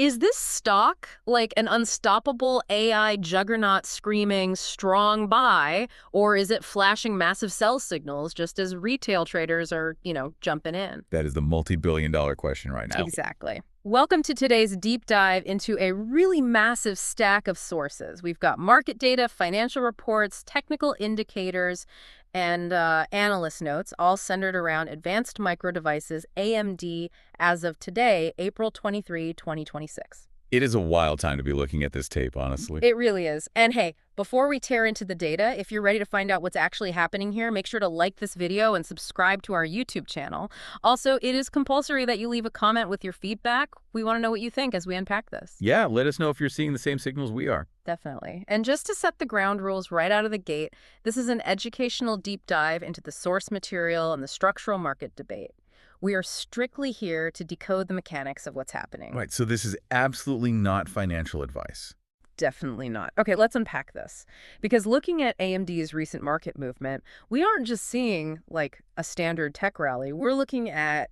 Is this stock like an unstoppable AI juggernaut screaming strong buy, or is it flashing massive sell signals just as retail traders are, jumping in? That is the multi-billion-dollar question right now. Exactly. Welcome to today's deep dive into a really massive stack of sources. We've got market data, financial reports, technical indicators, and analyst notes, all centered around advanced micro devices, AMD, as of today, April 23, 2026. It is a wild time to be looking at this tape, honestly. It really is. And hey, before we tear into the data, if you're ready to find out what's actually happening here, make sure to like this video and subscribe to our YouTube channel. Also, it is compulsory that you leave a comment with your feedback. We want to know what you think as we unpack this. Yeah, let us know if you're seeing the same signals we are. Definitely. And just to set the ground rules right out of the gate, this is an educational deep dive into the source material and the structural market debate. We are strictly here to decode the mechanics of what's happening. Right, so this is absolutely not financial advice. Definitely not. Okay, let's unpack this. Because looking at AMD's recent market movement, we aren't just seeing, like, a standard tech rally. We're looking at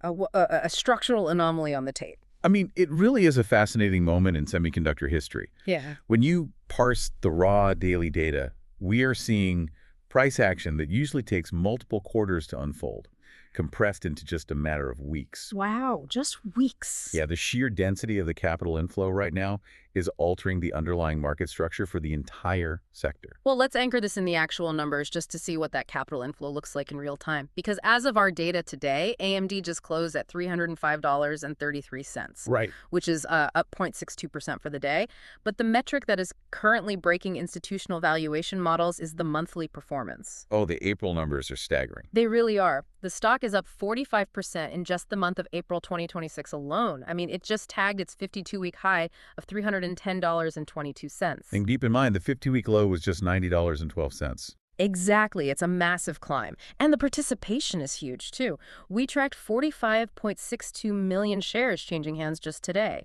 a structural anomaly on the tape. I mean, it really is a fascinating moment in semiconductor history. Yeah. When you parse the raw daily data, we are seeing price action that usually takes multiple quarters to unfold, compressed into just a matter of weeks. Wow, just weeks. Yeah, the sheer density of the capital inflow right now is altering the underlying market structure for the entire sector. Well, let's anchor this in the actual numbers just to see what that capital inflow looks like in real time. Because as of our data today, AMD just closed at $305.33. Right. Which is up 0.62% for the day. But the metric that is currently breaking institutional valuation models is the monthly performance. Oh, the April numbers are staggering. They really are. The stock is up 45% in just the month of April 2026 alone. I mean, it just tagged its 52-week high of $310.22. And keep in mind, the 50-week low was just $90.12. Exactly. It's a massive climb. And the participation is huge, too. We tracked 45.62 million shares changing hands just today.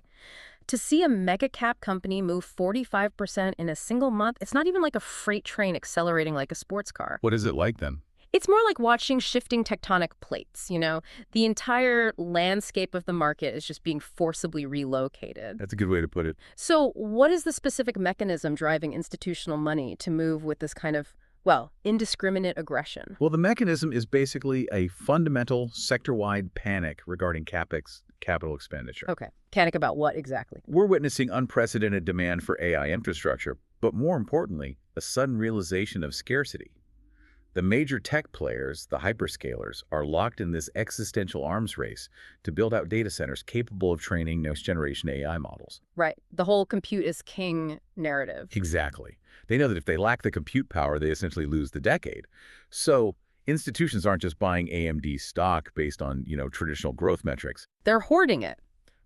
To see a mega-cap company move 45% in a single month, it's not even like a freight train accelerating like a sports car. What is it like then? It's more like watching shifting tectonic plates, The entire landscape of the market is just being forcibly relocated. That's a good way to put it. So what is the specific mechanism driving institutional money to move with this kind of, indiscriminate aggression? Well, the mechanism is basically a fundamental sector-wide panic regarding CapEx, capital expenditure. Okay. Panic about what exactly? We're witnessing unprecedented demand for AI infrastructure, but more importantly, a sudden realization of scarcity. The major tech players, the hyperscalers, are locked in this existential arms race to build out data centers capable of training next-generation AI models. Right. The whole compute is king narrative. Exactly. They know that if they lack the compute power, they essentially lose the decade. So institutions aren't just buying AMD stock based on, traditional growth metrics. They're hoarding it.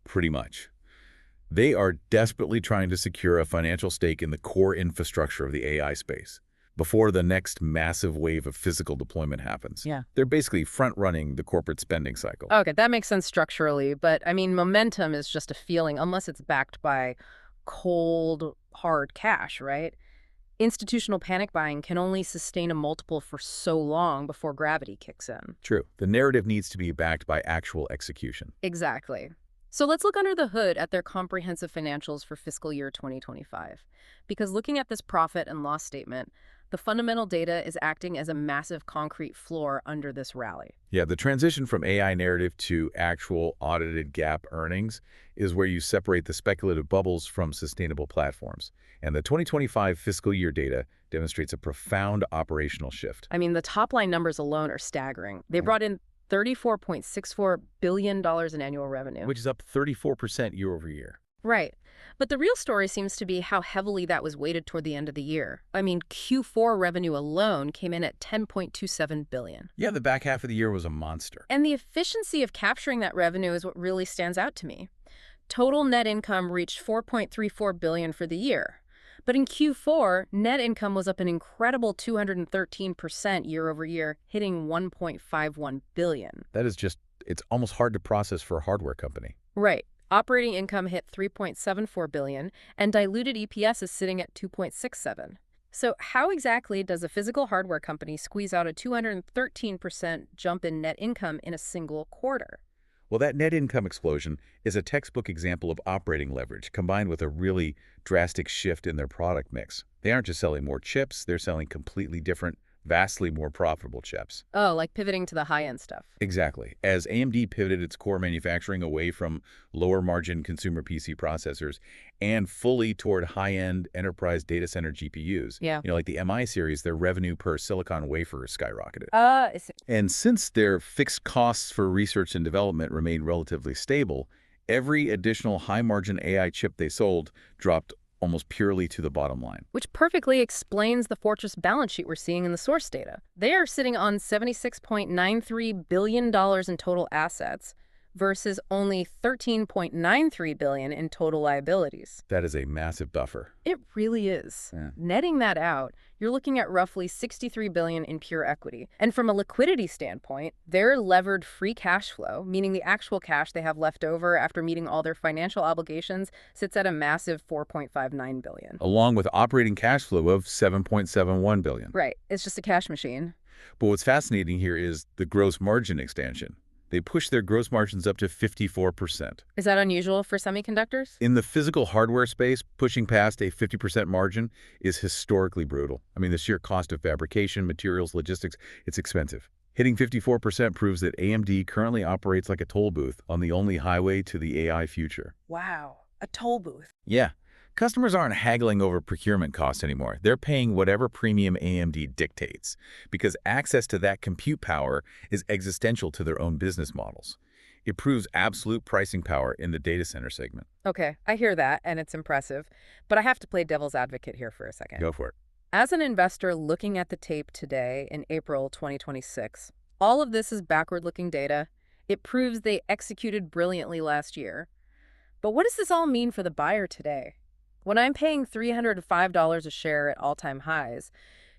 Pretty much. They are desperately trying to secure a financial stake in the core infrastructure of the AI space before the next massive wave of physical deployment happens. Yeah. They're basically front-running the corporate spending cycle. Okay, that makes sense structurally, but I mean, momentum is just a feeling unless it's backed by cold, hard cash, right? Institutional panic buying can only sustain a multiple for so long before gravity kicks in. True. The narrative needs to be backed by actual execution. Exactly. So let's look under the hood at their comprehensive financials for fiscal year 2025. Because looking at this profit and loss statement, the fundamental data is acting as a massive concrete floor under this rally. Yeah, the transition from AI narrative to actual audited GAAP earnings is where you separate the speculative bubbles from sustainable platforms. And the 2025 fiscal year data demonstrates a profound operational shift. I mean, the top-line numbers alone are staggering. They brought in $34.64 billion in annual revenue. Which is up 34% year over year. Right. But the real story seems to be how heavily that was weighted toward the end of the year. I mean, Q4 revenue alone came in at $10.27 billion. Yeah, the back half of the year was a monster. And the efficiency of capturing that revenue is what really stands out to me. Total net income reached $4.34 billion for the year. But in Q4, net income was up an incredible 213% year over year, hitting $1.51 billion. That is just, it's almost hard to process for a hardware company. Right. Operating income hit $3.74 billion, and diluted EPS is sitting at 2.67. So how exactly does a physical hardware company squeeze out a 213% jump in net income in a single quarter? Well, that net income explosion is a textbook example of operating leverage combined with a really drastic shift in their product mix. They aren't just selling more chips, they're selling completely different, vastly more profitable chips. Oh, like pivoting to the high-end stuff. Exactly. As AMD pivoted its core manufacturing away from lower margin consumer PC processors and fully toward high-end enterprise data center GPUs, Yeah. like the MI series, their revenue per silicon wafer skyrocketed. It's And since their fixed costs for research and development remained relatively stable, every additional high-margin AI chip they sold dropped almost purely to the bottom line. which perfectly explains the fortress balance sheet we're seeing in the source data. They are sitting on $76.93 billion in total assets versus only $13.93 billion in total liabilities. That is a massive buffer. It really is. Yeah. Netting that out, you're looking at roughly $63 billion in pure equity. And from a liquidity standpoint, their levered free cash flow, meaning the actual cash they have left over after meeting all their financial obligations, sits at a massive $4.59 billion. Along with operating cash flow of $7.71 billion. Right. It's just a cash machine. But what's fascinating here is the gross margin expansion. They pushed their gross margins up to 54%. Is that unusual for semiconductors? In the physical hardware space, pushing past a 50% margin is historically brutal. I mean, the sheer cost of fabrication, materials, logistics, it's expensive. Hitting 54% proves that AMD currently operates like a toll booth on the only highway to the AI future. Wow. A toll booth. Yeah. Customers aren't haggling over procurement costs anymore. They're paying whatever premium AMD dictates because access to that compute power is existential to their own business models. It proves absolute pricing power in the data center segment. Okay, I hear that, and it's impressive. But I have to play devil's advocate here for a second. Go for it. As an investor looking at the tape today in April 2026, all of this is backward-looking data. It proves they executed brilliantly last year. But what does this all mean for the buyer today? When I'm paying $305 a share at all-time highs,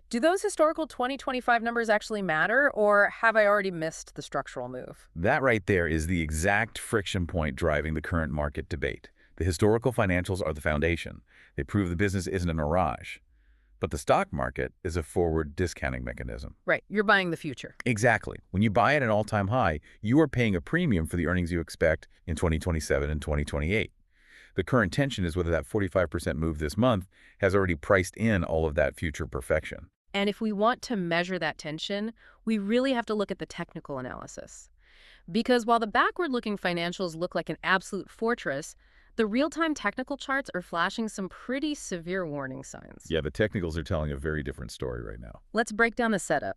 do those historical 2025 numbers actually matter, or have I already missed the structural move? That right there is the exact friction point driving the current market debate. The historical financials are the foundation. They prove the business isn't a mirage. But the stock market is a forward discounting mechanism. Right, you're buying the future. Exactly. When you buy at an all-time high, you are paying a premium for the earnings you expect in 2027 and 2028. The current tension is whether that 45% move this month has already priced in all of that future perfection. And if we want to measure that tension, we really have to look at the technical analysis. Because while the backward-looking financials look like an absolute fortress, the real-time technical charts are flashing some pretty severe warning signs. Yeah, the technicals are telling a very different story right now. Let's break down the setup.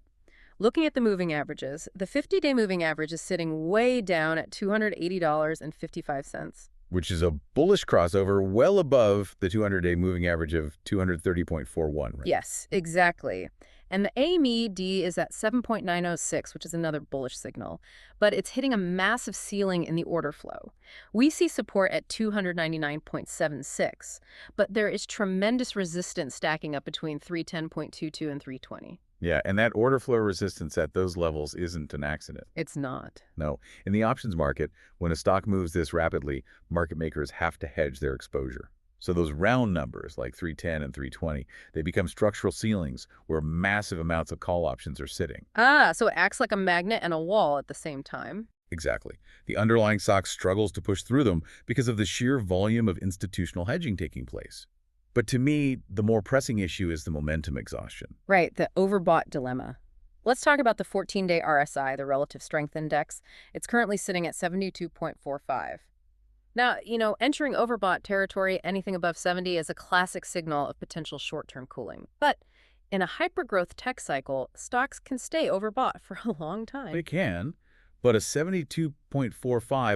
Looking at the moving averages, the 50-day moving average is sitting way down at $280.55. Which is a bullish crossover well above the 200-day moving average of 230.41. Right? Yes, exactly. And the AMD is at 7.906, which is another bullish signal, but it's hitting a massive ceiling in the order flow. We see support at 299.76, but there is tremendous resistance stacking up between 310.22 and 320. Yeah, and that order flow resistance at those levels isn't an accident. It's not. No. In the options market, when a stock moves this rapidly, market makers have to hedge their exposure. So those round numbers like 310 and 320, they become structural ceilings where massive amounts of call options are sitting. So it acts like a magnet and a wall at the same time. Exactly. The underlying stock struggles to push through them because of the sheer volume of institutional hedging taking place. But to me, the more pressing issue is the momentum exhaustion. Right, the overbought dilemma. Let's talk about the 14-day RSI, the Relative Strength Index. It's currently sitting at 72.45. Now, entering overbought territory, anything above 70, is a classic signal of potential short-term cooling. But in a hypergrowth tech cycle, stocks can stay overbought for a long time. They can, but a 72.45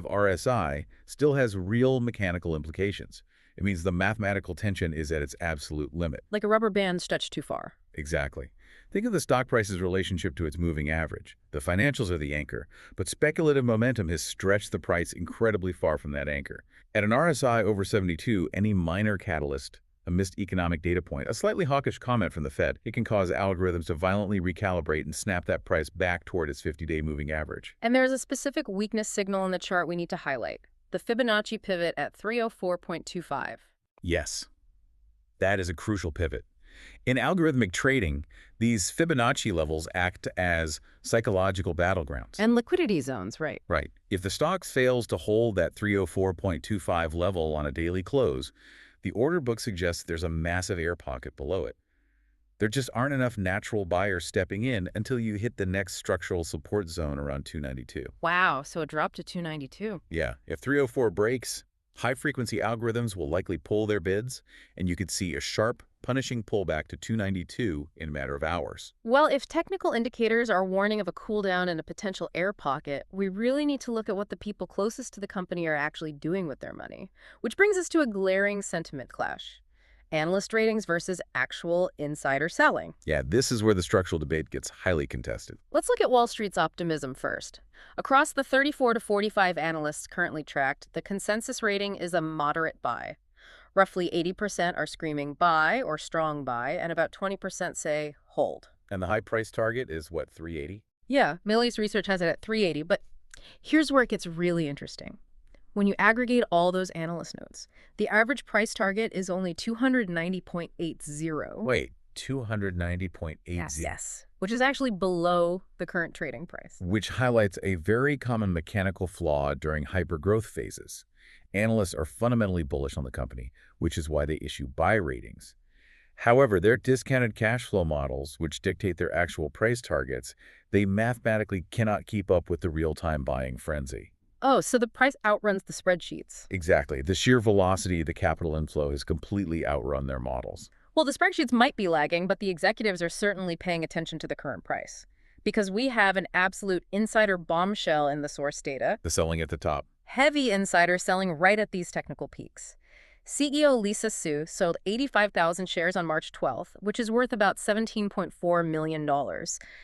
RSI still has real mechanical implications. It means the mathematical tension is at its absolute limit. Like a rubber band stretched too far. Exactly. Think of the stock price's relationship to its moving average. The financials are the anchor, but speculative momentum has stretched the price incredibly far from that anchor. At an RSI over 72, any minor catalyst, a missed economic data point, a slightly hawkish comment from the Fed, it can cause algorithms to violently recalibrate and snap that price back toward its 50-day moving average. And there's a specific weakness signal in the chart we need to highlight. The Fibonacci pivot at 304.25. Yes, that is a crucial pivot. In algorithmic trading, these Fibonacci levels act as psychological battlegrounds. And liquidity zones, right. Right. If the stock fails to hold that 304.25 level on a daily close, the order book suggests there's a massive air pocket below it. There just aren't enough natural buyers stepping in until you hit the next structural support zone around 292. Wow, so it dropped to 292. Yeah, if 304 breaks, high-frequency algorithms will likely pull their bids, and you could see a sharp, punishing pullback to 292 in a matter of hours. Well, if technical indicators are warning of a cool down and a potential air pocket, we really need to look at what the people closest to the company are actually doing with their money. Which brings us to a glaring sentiment clash. Analyst ratings versus actual insider selling. Yeah, this is where the structural debate gets highly contested. Let's look at Wall Street's optimism first. Across the 34 to 45 analysts currently tracked, the consensus rating is a moderate buy. Roughly 80% are screaming buy or strong buy, and about 20% say hold. And the high price target is what, 380? Yeah, Millie's research has it at 380, but here's where it gets really interesting. When you aggregate all those analyst notes, the average price target is only 290.80. Wait, 290.80. Yes, which is actually below the current trading price. Which highlights a very common mechanical flaw during hypergrowth phases. Analysts are fundamentally bullish on the company, which is why they issue buy ratings. However, their discounted cash flow models, which dictate their actual price targets, they mathematically cannot keep up with the real-time buying frenzy. Oh, so the price outruns the spreadsheets. Exactly. The sheer velocity of the capital inflow has completely outrun their models. Well, the spreadsheets might be lagging, but the executives are certainly paying attention to the current price. Because we have an absolute insider bombshell in the source data. The selling at the top. Heavy insider selling right at these technical peaks. CEO Lisa Su sold 85,000 shares on March 12th, which is worth about $17.4 million.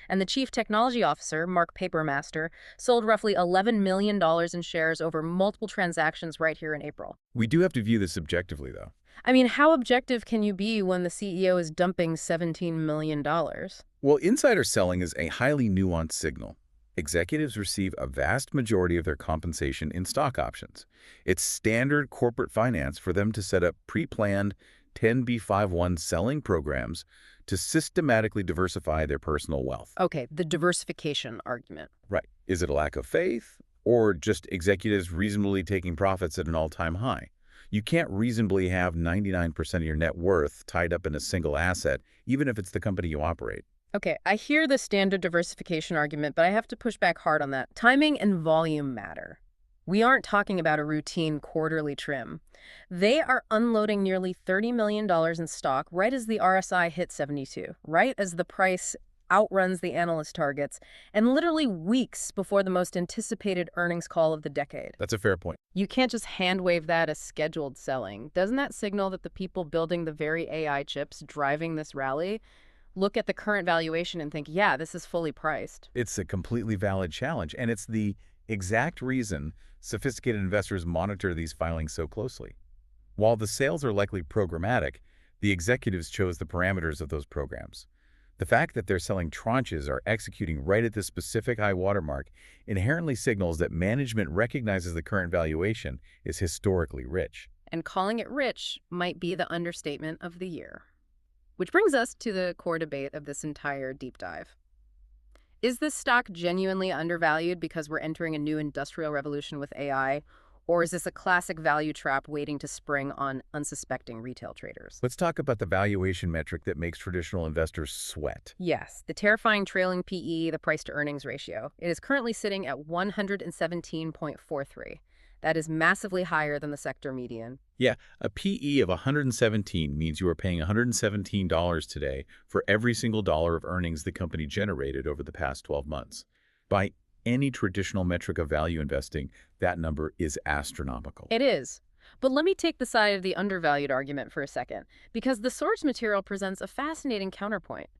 And the chief technology officer, Mark Papermaster, sold roughly $11 million in shares over multiple transactions right here in April. We do have to view this objectively, though. I mean, how objective can you be when the CEO is dumping $17 million? Well, insider selling is a highly nuanced signal. Executives receive a vast majority of their compensation in stock options. It's standard corporate finance for them to set up pre-planned 10b5-1 selling programs to systematically diversify their personal wealth. Okay, the diversification argument. Right. Is it a lack of faith or just executives reasonably taking profits at an all-time high? You can't reasonably have 99% of your net worth tied up in a single asset, even if it's the company you operate. Okay, I hear the standard diversification argument, but I have to push back hard on that. Timing and volume matter. We aren't talking about a routine quarterly trim. They are unloading nearly $30 million in stock right as the RSI hit 72, right as the price outruns the analyst targets, and literally weeks before the most anticipated earnings call of the decade. That's a fair point. You can't just hand-wave that as scheduled selling. Doesn't that signal that the people building the very AI chips driving this rally look at the current valuation and think, yeah, this is fully priced? It's a completely valid challenge, and it's the exact reason sophisticated investors monitor these filings so closely. While the sales are likely programmatic, the executives chose the parameters of those programs. The fact that they're selling tranches or executing right at this specific high watermark inherently signals that management recognizes the current valuation is historically rich. And calling it rich might be the understatement of the year. Which brings us to the core debate of this entire deep dive. Is this stock genuinely undervalued because we're entering a new industrial revolution with AI, or is this a classic value trap waiting to spring on unsuspecting retail traders? Let's talk about the valuation metric that makes traditional investors sweat. Yes, the terrifying trailing PE, the price-to-earnings ratio. It is currently sitting at 117.43. That is massively higher than the sector median. Yeah, a PE of 117 means you are paying $117 today for every single dollar of earnings the company generated over the past 12 months. By any traditional metric of value investing, that number is astronomical. It is. But let me take the side of the undervalued argument for a second, because the source material presents a fascinating counterpoint.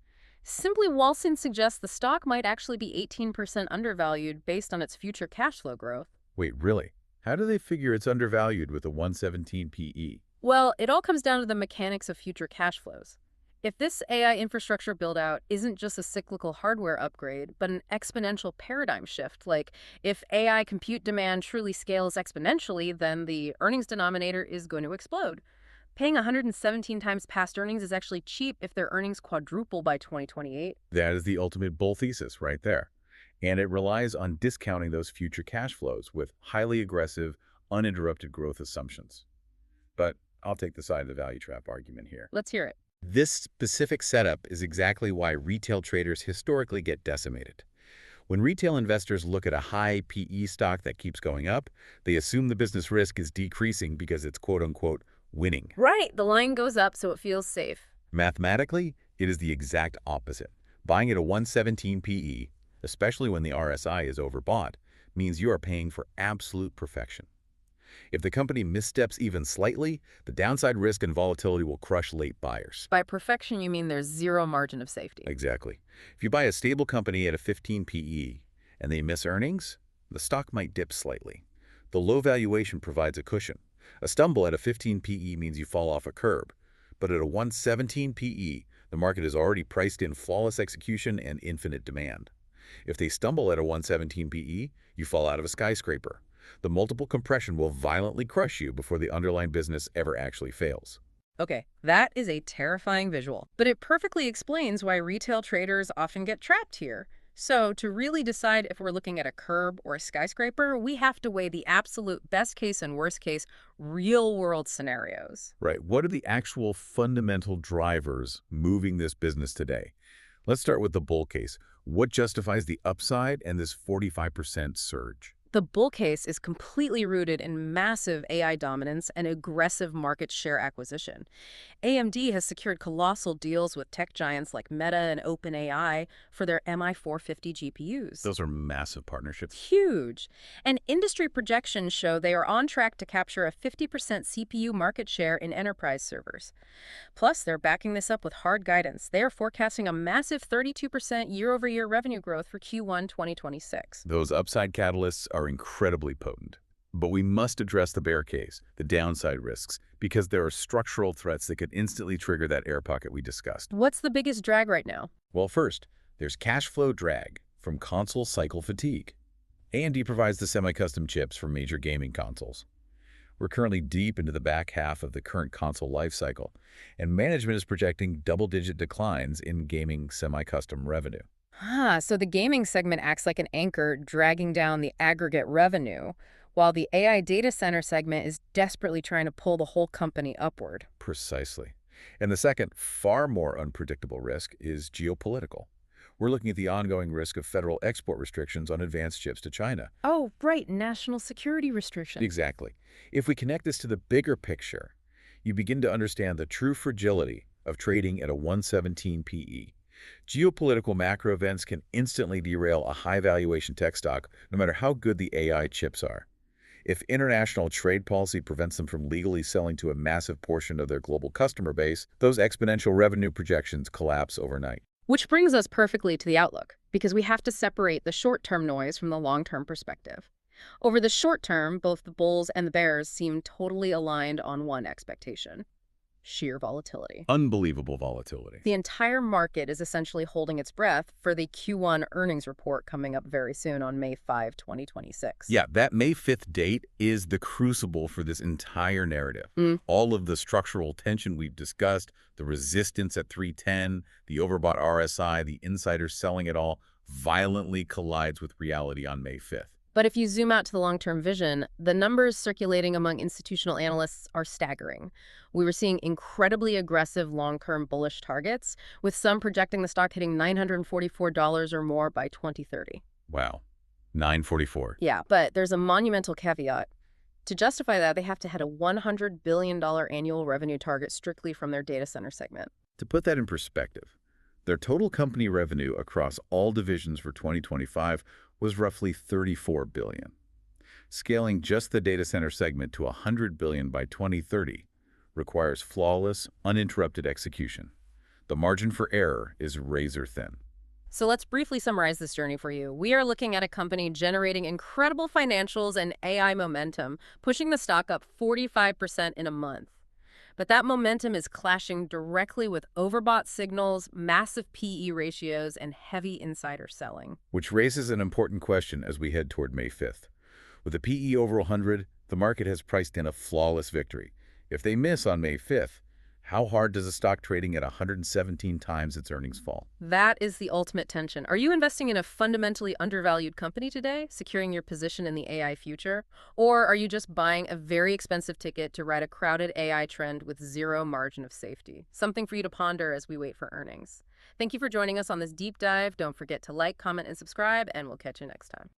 Simply Walson suggests the stock might actually be 18% undervalued based on its future cash flow growth. Wait, really? How do they figure it's undervalued with a 117 PE? Well, it all comes down to the mechanics of future cash flows. If this AI infrastructure build-out isn't just a cyclical hardware upgrade, but an exponential paradigm shift, like if AI compute demand truly scales exponentially, then the earnings denominator is going to explode. Paying 117 times past earnings is actually cheap if their earnings quadruple by 2028. That is the ultimate bull thesis right there. And it relies on discounting those future cash flows with highly aggressive, uninterrupted growth assumptions. But I'll take the side of the value trap argument here. Let's hear it. This specific setup is exactly why retail traders historically get decimated. When retail investors look at a high PE stock that keeps going up, they assume the business risk is decreasing because it's quote-unquote winning. Right, the line goes up so it feels safe. Mathematically, it is the exact opposite. Buying at a 117 PE, especially when the RSI is overbought, means you are paying for absolute perfection. If the company missteps even slightly, the downside risk and volatility will crush late buyers. By perfection, you mean there's zero margin of safety. Exactly. If you buy a stable company at a 15 PE and they miss earnings, the stock might dip slightly. The low valuation provides a cushion. A stumble at a 15 PE means you fall off a curb. But at a 117 PE, the market has already priced in flawless execution and infinite demand. If they stumble at a 117 PE, you fall out of a skyscraper. The multiple compression will violently crush you before the underlying business ever actually fails. Okay, that is a terrifying visual, but it perfectly explains why retail traders often get trapped here. So, to really decide if we're looking at a curb or a skyscraper, we have to weigh the absolute best case and worst case real-world scenarios. Right. What are the actual fundamental drivers moving this business today? Let's start with the bull case. What justifies the upside and this 45% surge? The bull case is completely rooted in massive AI dominance and aggressive market share acquisition. AMD has secured colossal deals with tech giants like Meta and OpenAI for their MI450 GPUs. Those are massive partnerships. Huge. And industry projections show they are on track to capture a 50% CPU market share in enterprise servers. Plus, they're backing this up with hard guidance. They are forecasting a massive 32% year-over-year revenue growth for Q1 2026. Those upside catalysts are incredibly potent. But we must address the bear case, the downside risks, because there are structural threats that could instantly trigger that air pocket we discussed. What's the biggest drag right now? Well, first, there's cash flow drag from console cycle fatigue. AMD provides the semi-custom chips for major gaming consoles. We're currently deep into the back half of the current console lifecycle, and management is projecting double-digit declines in gaming semi-custom revenue. So the gaming segment acts like an anchor, dragging down the aggregate revenue, while the AI data center segment is desperately trying to pull the whole company upward. Precisely. And the second, far more unpredictable risk is geopolitical. We're looking at the ongoing risk of federal export restrictions on advanced chips to China. Oh, right, national security restrictions. Exactly. If we connect this to the bigger picture, you begin to understand the true fragility of trading at a 117 PE. Geopolitical macro events can instantly derail a high-valuation tech stock, no matter how good the AI chips are. If international trade policy prevents them from legally selling to a massive portion of their global customer base, those exponential revenue projections collapse overnight. Which brings us perfectly to the outlook, because we have to separate the short-term noise from the long-term perspective. Over the short term, both the bulls and the bears seem totally aligned on one expectation: sheer volatility. Unbelievable volatility. The entire market is essentially holding its breath for the Q1 earnings report coming up very soon on May 5, 2026. Yeah, that May 5th date is the crucible for this entire narrative. All of the structural tension we've discussed, the resistance at 310, the overbought RSI, the insiders selling it all, violently collides with reality on May 5th. But if you zoom out to the long-term vision, the numbers circulating among institutional analysts are staggering. We were seeing incredibly aggressive long-term bullish targets, with some projecting the stock hitting $944 or more by 2030. Wow. 944. Yeah, but there's a monumental caveat. To justify that, they have to hit a $100 billion annual revenue target strictly from their data center segment. To put that in perspective, their total company revenue across all divisions for 2025 was roughly $34 billion. Scaling just the data center segment to $100 billion by 2030 requires flawless, uninterrupted execution. The margin for error is razor thin. So let's briefly summarize this journey for you. We are looking at a company generating incredible financials and AI momentum, pushing the stock up 45% in a month. But that momentum is clashing directly with overbought signals, massive PE ratios, and heavy insider selling. Which raises an important question as we head toward May 5th. With a PE over 100, the market has priced in a flawless victory. If they miss on May 5th, how hard does a stock trading at 117 times its earnings fall? That is the ultimate tension. Are you investing in a fundamentally undervalued company today, securing your position in the AI future? Or are you just buying a very expensive ticket to ride a crowded AI trend with zero margin of safety? Something for you to ponder as we wait for earnings. Thank you for joining us on this deep dive. Don't forget to like, comment, and subscribe, and we'll catch you next time.